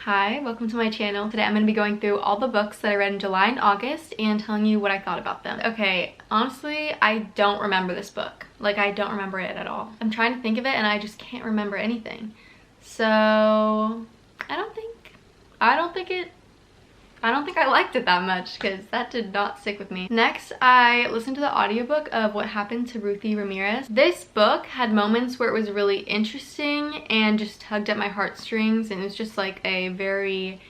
Hi, welcome to my channel. Today I'm going to be going through all the books that I read in July and August and telling you what I thought about them. Okay, honestly, I don't remember this book. Like, I don't remember it at all. I'm trying to think of it and I just can't remember anything. So, I don't think I liked it that much because that did not stick with me. Next, I listened to the audiobook of What Happened to Ruthie Ramirez. This book had moments where it was really interesting and just tugged at my heartstrings, and it was just like a very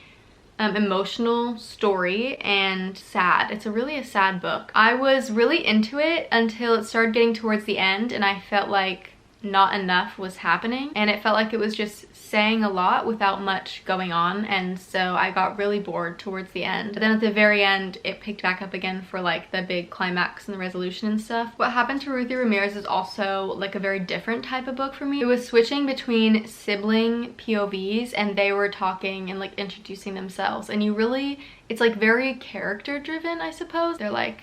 emotional story and sad. It's really a sad book. I was really into it until it started getting towards the end and I felt like not enough was happening, and it felt like it was just saying a lot without much going on, and so I got really bored towards the end. But then at the very end it picked back up again for like the big climax and the resolution and stuff. What Happened to Ruthie Ramirez is also like a very different type of book for me. It was switching between sibling POVs and they were talking and like introducing themselves, and it's like very character driven, I suppose. They're like,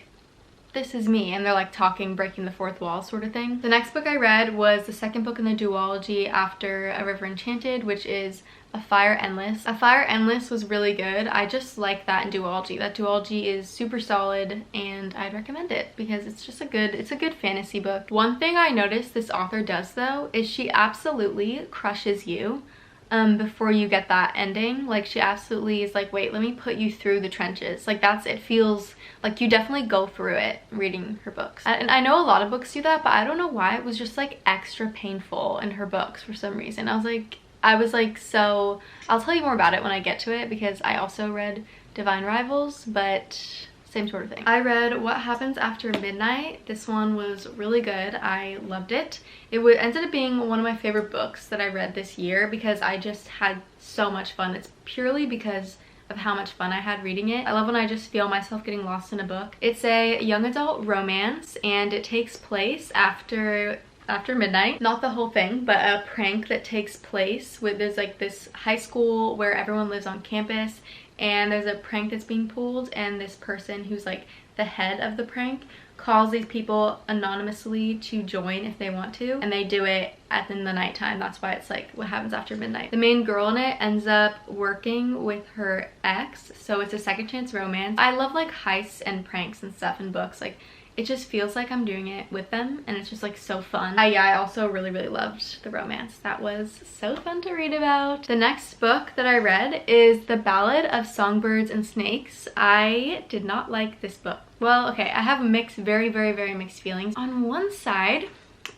this is me, and they're like talking, breaking the fourth wall sort of thing. The next book I read was the second book in the duology after A River Enchanted, which is A Fire Endless. A Fire Endless was really good. I just like that in duology. That duology is super solid and I'd recommend it because it's just a good fantasy book. One thing I noticed this author does though is she absolutely crushes you before you get that ending. Like, she absolutely is like, wait, let me put you through the trenches. Like, it feels like you definitely go through it reading her books. And I know a lot of books do that, but I don't know why it was just like extra painful in her books for some reason. I was like, so I'll tell you more about it when I get to it because I also read Divine Rivals, but same sort of thing. I read What Happens After Midnight. This one was really good. I loved it. It ended up being one of my favorite books that I read this year because I just had so much fun. It's purely because of how much fun I had reading it. I love when I just feel myself getting lost in a book. It's a young adult romance and it takes place after midnight. Not the whole thing, but a prank that takes place there's like this high school where everyone lives on campus, and there's a prank that's being pulled, and this person who's like the head of the prank calls these people anonymously to join if they want to, and they do it in the nighttime. That's why it's like What Happens After Midnight. The main girl in it ends up working with her ex, so it's a second chance romance. I love like heists and pranks and stuff in books. Like, it just feels like I'm doing it with them, and it's just like so fun. Yeah, I also really loved the romance. That was so fun to read about. The next book that I read is The Ballad of Songbirds and Snakes. I did not like this book. Well, okay, I have very mixed feelings. On one side,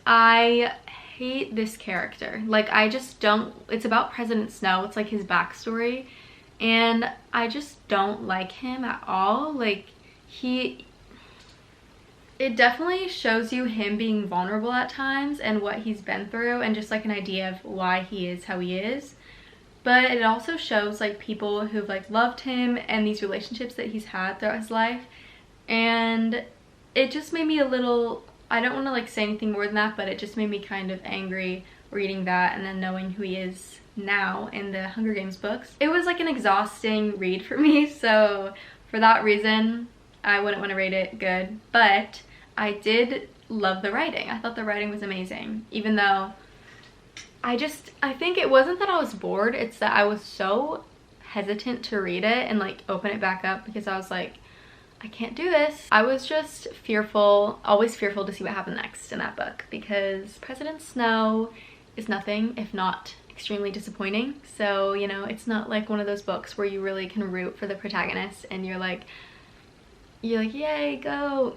I hate this character. Like, I just don't, it's about President Snow. It's like his backstory, and I just don't like him at all. Like, it definitely shows you him being vulnerable at times and what he's been through and just like an idea of why he is how he is. But it also shows like people who've like loved him and these relationships that he's had throughout his life. And it just made me a little, I don't want to like say anything more than that, but it just made me kind of angry reading that and then knowing who he is now in the Hunger Games books. It was like an exhausting read for me, so for that reason I wouldn't want to rate it good. But I did love the writing. I thought the writing was amazing, even though I think it wasn't that I was bored, it's that I was so hesitant to read it and like open it back up because I was like, I can't do this. I was just fearful, always fearful to see what happened next in that book because President Snow is nothing if not extremely disappointing. So, you know, it's not like one of those books where you really can root for the protagonist and you're like, yay, go.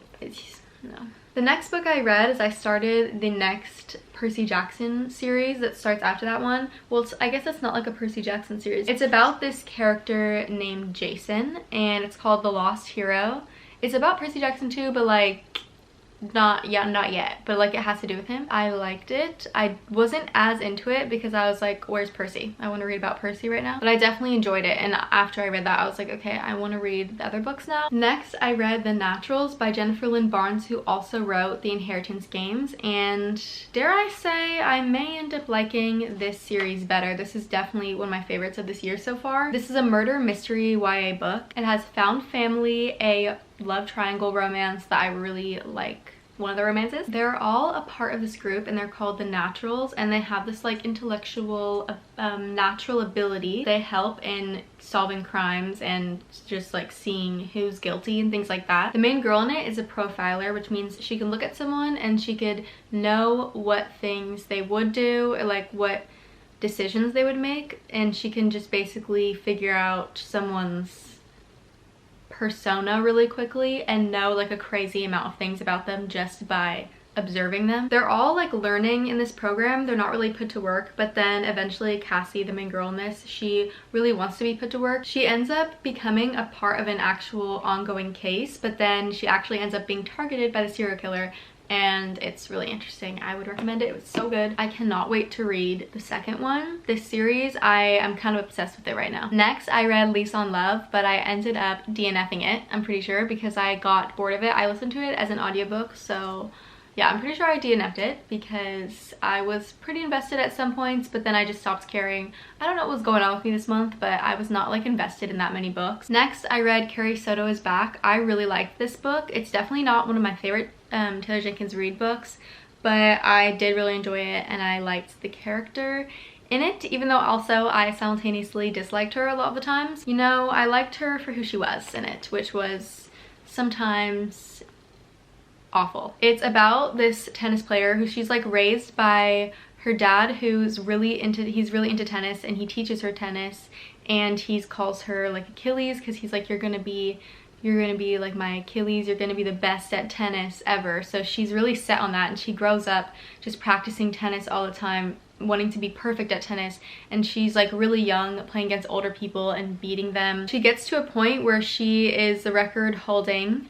No. The next book I read is I started the next Percy Jackson series that starts after that one. Well, I guess it's not like a Percy Jackson series. It's about this character named Jason, and it's called The Lost Hero. It's about Percy Jackson too, but like not yet, but like it has to do with him. I liked it. I wasn't as into it because I was like, where's Percy? I want to read about Percy right now. But I definitely enjoyed it, and after I read that I was like, okay, I want to read the other books now. Next I read The Naturals by Jennifer Lynn Barnes, who also wrote The Inheritance Games, and dare I say I may end up liking this series better. This is definitely one of my favorites of this year so far. This is a murder mystery YA book. It has found family, a love triangle romance that I really like one of the romances. They're all a part of this group and they're called the Naturals, and they have this like intellectual natural ability. They help in solving crimes and just like seeing who's guilty and things like that. The main girl in it is a profiler, which means she can look at someone and she could know what things they would do, or like what decisions they would make, and she can just basically figure out someone's persona really quickly and know like a crazy amount of things about them just by observing them. They're all like learning in this program. They're not really put to work, but then eventually Cassie, the main girl in this, she really wants to be put to work. She ends up becoming a part of an actual ongoing case, but then she actually ends up being targeted by the serial killer, and it's really interesting. I would recommend it. It was so good. I cannot wait to read the second one. This series, I am kind of obsessed with it right now. Next, I read Lease on Love, but I ended up DNFing it, I'm pretty sure, because I got bored of it. I listened to it as an audiobook, so yeah, I'm pretty sure I DNF'd it because I was pretty invested at some points, but then I just stopped caring. I don't know what was going on with me this month, but I was not like invested in that many books. Next, I read Carrie Soto is Back. I really liked this book. It's definitely not one of my favorite Taylor Jenkins Reid books, but I did really enjoy it and I liked the character in it, even though also I simultaneously disliked her a lot of the times. You know, I liked her for who she was in it, which was sometimes awful. It's about this tennis player who she's like raised by her dad, who's really into tennis, and he teaches her tennis, and he calls her like Achilles because he's like, you're gonna be like my Achilles, you're gonna be the best at tennis ever. So she's really set on that, and she grows up just practicing tennis all the time, wanting to be perfect at tennis, and she's like really young, playing against older people and beating them. She gets to a point where she is the record holding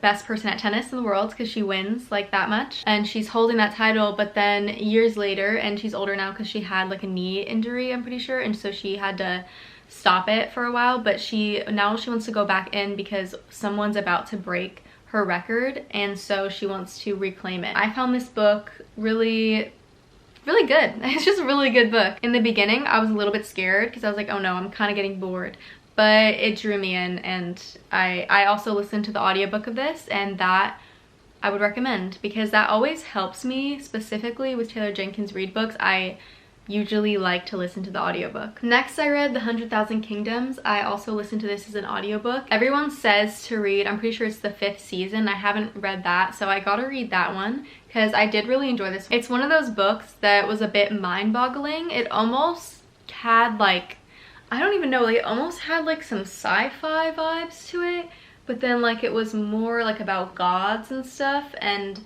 best person at tennis in the world because she wins like that much, and she's holding that title. But then years later, and she's older now because she had like a knee injury, I'm pretty sure, and so she had to stop it for a while, but now she wants to go back in because someone's about to break her record, and so she wants to reclaim it. I found this book really good. It's just a really good book. In the beginning, I was a little bit scared because I was like, oh no, I'm kind of getting bored, but it drew me in, and I also listened to the audiobook of this, and that I would recommend because that always helps me, specifically with Taylor Jenkins Reid books. I usually like to listen to the audiobook. Next, I read The 100,000 Kingdoms. I also listened to this as an audiobook. Everyone says to read, I'm pretty sure it's the 5th season. I haven't read that, so I gotta read that one because I did really enjoy this. It's one of those books that was a bit mind-boggling. It almost had like, I don't even know, like it almost had like some sci-fi vibes to it, but then like it was more like about gods and stuff, and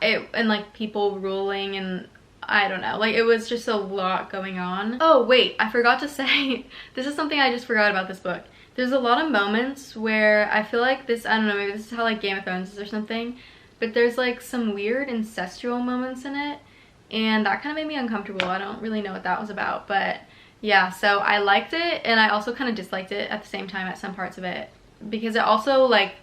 like people ruling, and I don't know, like it was just a lot going on. Oh wait, I forgot to say, this is something I just forgot about this book. There's a lot of moments where I feel like this, I don't know, maybe this is how like Game of Thrones is or something, but there's like some weird ancestral moments in it, and that kind of made me uncomfortable. I don't really know what that was about, but yeah, so I liked it, and I also kind of disliked it at the same time at some parts of it, because it also like,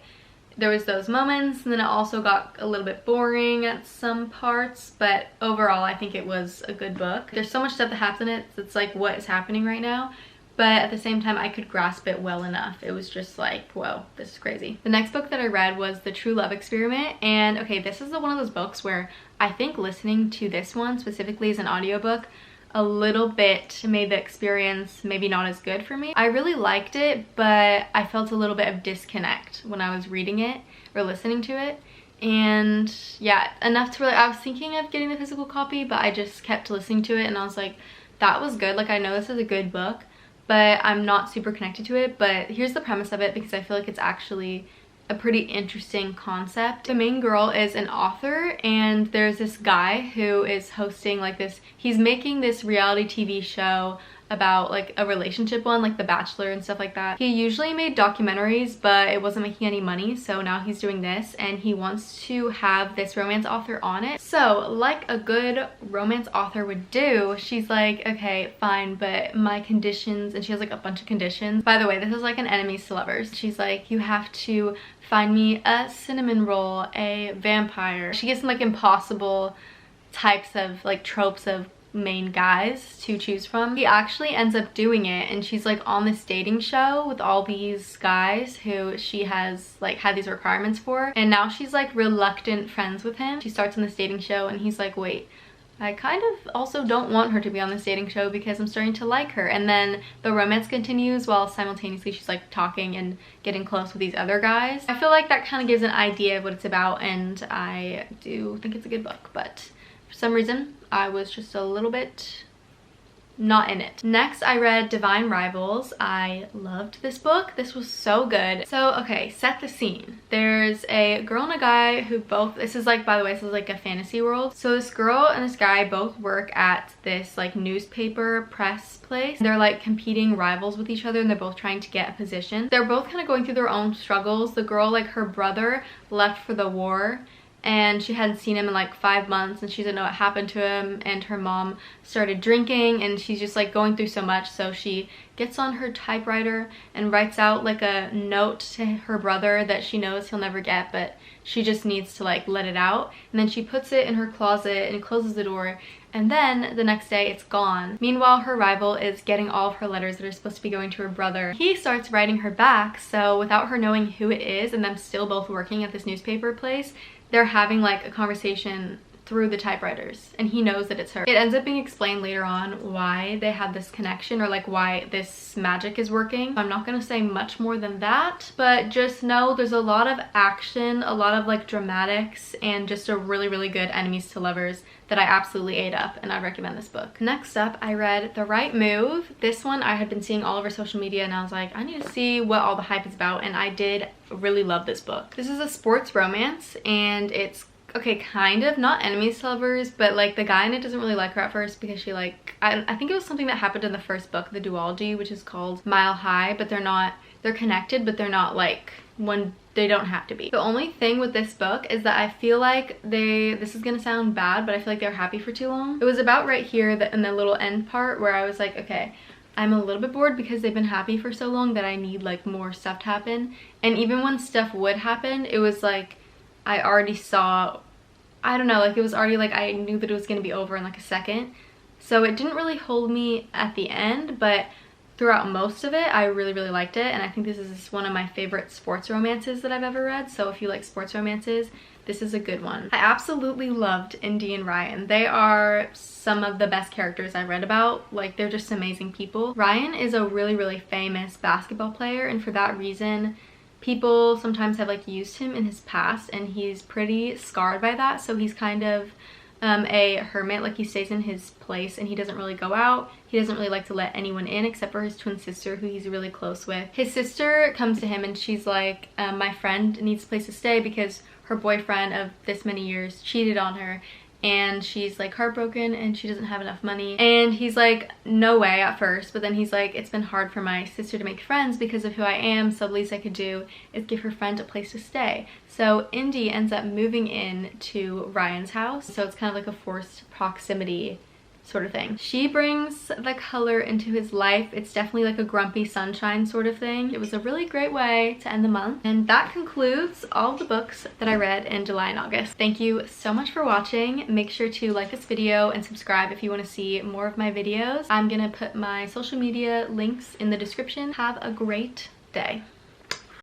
there was those moments, and then it also got a little bit boring at some parts, but overall I think it was a good book. There's so much stuff that happens in it that's like what is happening right now, but at the same time I could grasp it well enough. It was just like, whoa, this is crazy. The next book that I read was The True Love Experiment, and okay, this is one of those books where I think listening to this one specifically as an audiobook a little bit made the experience maybe not as good for me. I really liked it, but I felt a little bit of disconnect when I was reading it or listening to it. And yeah, enough to really, I was thinking of getting the physical copy, but I just kept listening to it and I was like, that was good. Like I know this is a good book, but I'm not super connected to it. But here's the premise of it, because I feel like it's actually a pretty interesting concept. The main girl is an author, and there's this guy who is hosting like this, he's making this reality TV show about like a relationship one, like The Bachelor and stuff like that. He usually made documentaries, but it wasn't making any money, so now he's doing this, and he wants to have this romance author on it. So like a good romance author would do, she's like, okay, fine, but my conditions, and she has like a bunch of conditions. By the way, this is like an enemies to lovers. She's like, you have to find me a cinnamon roll, a vampire. She gives some like impossible types of like tropes of main guys to choose from. He actually ends up doing it, and she's like on this dating show with all these guys who she has like had these requirements for, and now she's like reluctant friends with him. She starts on this dating show and he's like, wait, I kind of also don't want her to be on this dating show because I'm starting to like her. And then the romance continues while simultaneously she's like talking and getting close with these other guys. I feel like that kind of gives an idea of what it's about, and I do think it's a good book, but for some reason I was just a little bit not in it. Next, I read Divine Rivals. I loved this book. This was so good. So, okay, set the scene. There's a girl and a guy who both, this is like, by the way, this is like a fantasy world. So this girl and this guy both work at this like newspaper press place. They're like competing rivals with each other, and they're both trying to get a position. They're both kind of going through their own struggles. The girl, like her brother left for the war, and she hadn't seen him in like 5 months, and she didn't know what happened to him, and her mom started drinking, and she's just like going through so much. So she gets on her typewriter and writes out like a note to her brother that she knows he'll never get, but she just needs to like let it out. And then she puts it in her closet and closes the door, and then the next day it's gone. Meanwhile, her rival is getting all of her letters that are supposed to be going to her brother. He starts writing her back, so without her knowing who it is and them still both working at this newspaper place, they're having like a conversation through the typewriters, and he knows that it's her. It ends up being explained later on why they have this connection, or like why this magic is working. I'm not gonna say much more than that, but just know there's a lot of action, a lot of like dramatics, and just a really, really good enemies to lovers that I absolutely ate up, and I recommend this book. Next up, I read The Right Move. This one I had been seeing all over social media, and I was like, I need to see what all the hype is about, and I did really love this book. This is a sports romance, and it's okay, kind of not enemies to lovers, but like the guy in it doesn't really like her at first because she like, I think it was something that happened in the first book, the duology, which is called Mile High, but they're connected, but they're not like one, they don't have to be. The only thing with this book is that I feel like this is gonna sound bad, but I feel like they're happy for too long. It was about right here that in the little end part where I was like, okay, I'm a little bit bored because they've been happy for so long that I need like more stuff to happen. And even when stuff would happen, it was like I already saw, I don't know, like it was already like I knew that it was gonna be over in like a second. So it didn't really hold me at the end, but throughout most of it I really, really liked it, and I think this is one of my favorite sports romances that I've ever read. So if you like sports romances, this is a good one. I absolutely loved Indy and Ryan. They are some of the best characters I've read about. Like, they're just amazing people. Ryan is a really, really famous basketball player, and for that reason people sometimes have like used him in his past, and he's pretty scarred by that. So he's kind of a hermit, like he stays in his place and he doesn't really go out. He doesn't really like to let anyone in except for his twin sister, who he's really close with. His sister comes to him and she's like, my friend needs a place to stay because her boyfriend of this many years cheated on her, and she's like heartbroken and she doesn't have enough money. And he's like, no way at first, but then he's like, it's been hard for my sister to make friends because of who I am, so the least I could do is give her friend a place to stay. So Indy ends up moving in to Ryan's house, so it's kind of like a forced proximity sort of thing. She brings the color into his life. It's definitely like a grumpy sunshine sort of thing. It was a really great way to end the month. And that concludes all the books that I read in July and August. Thank you so much for watching. Make sure to like this video and subscribe if you want to see more of my videos. I'm gonna put my social media links in the description. Have a great day.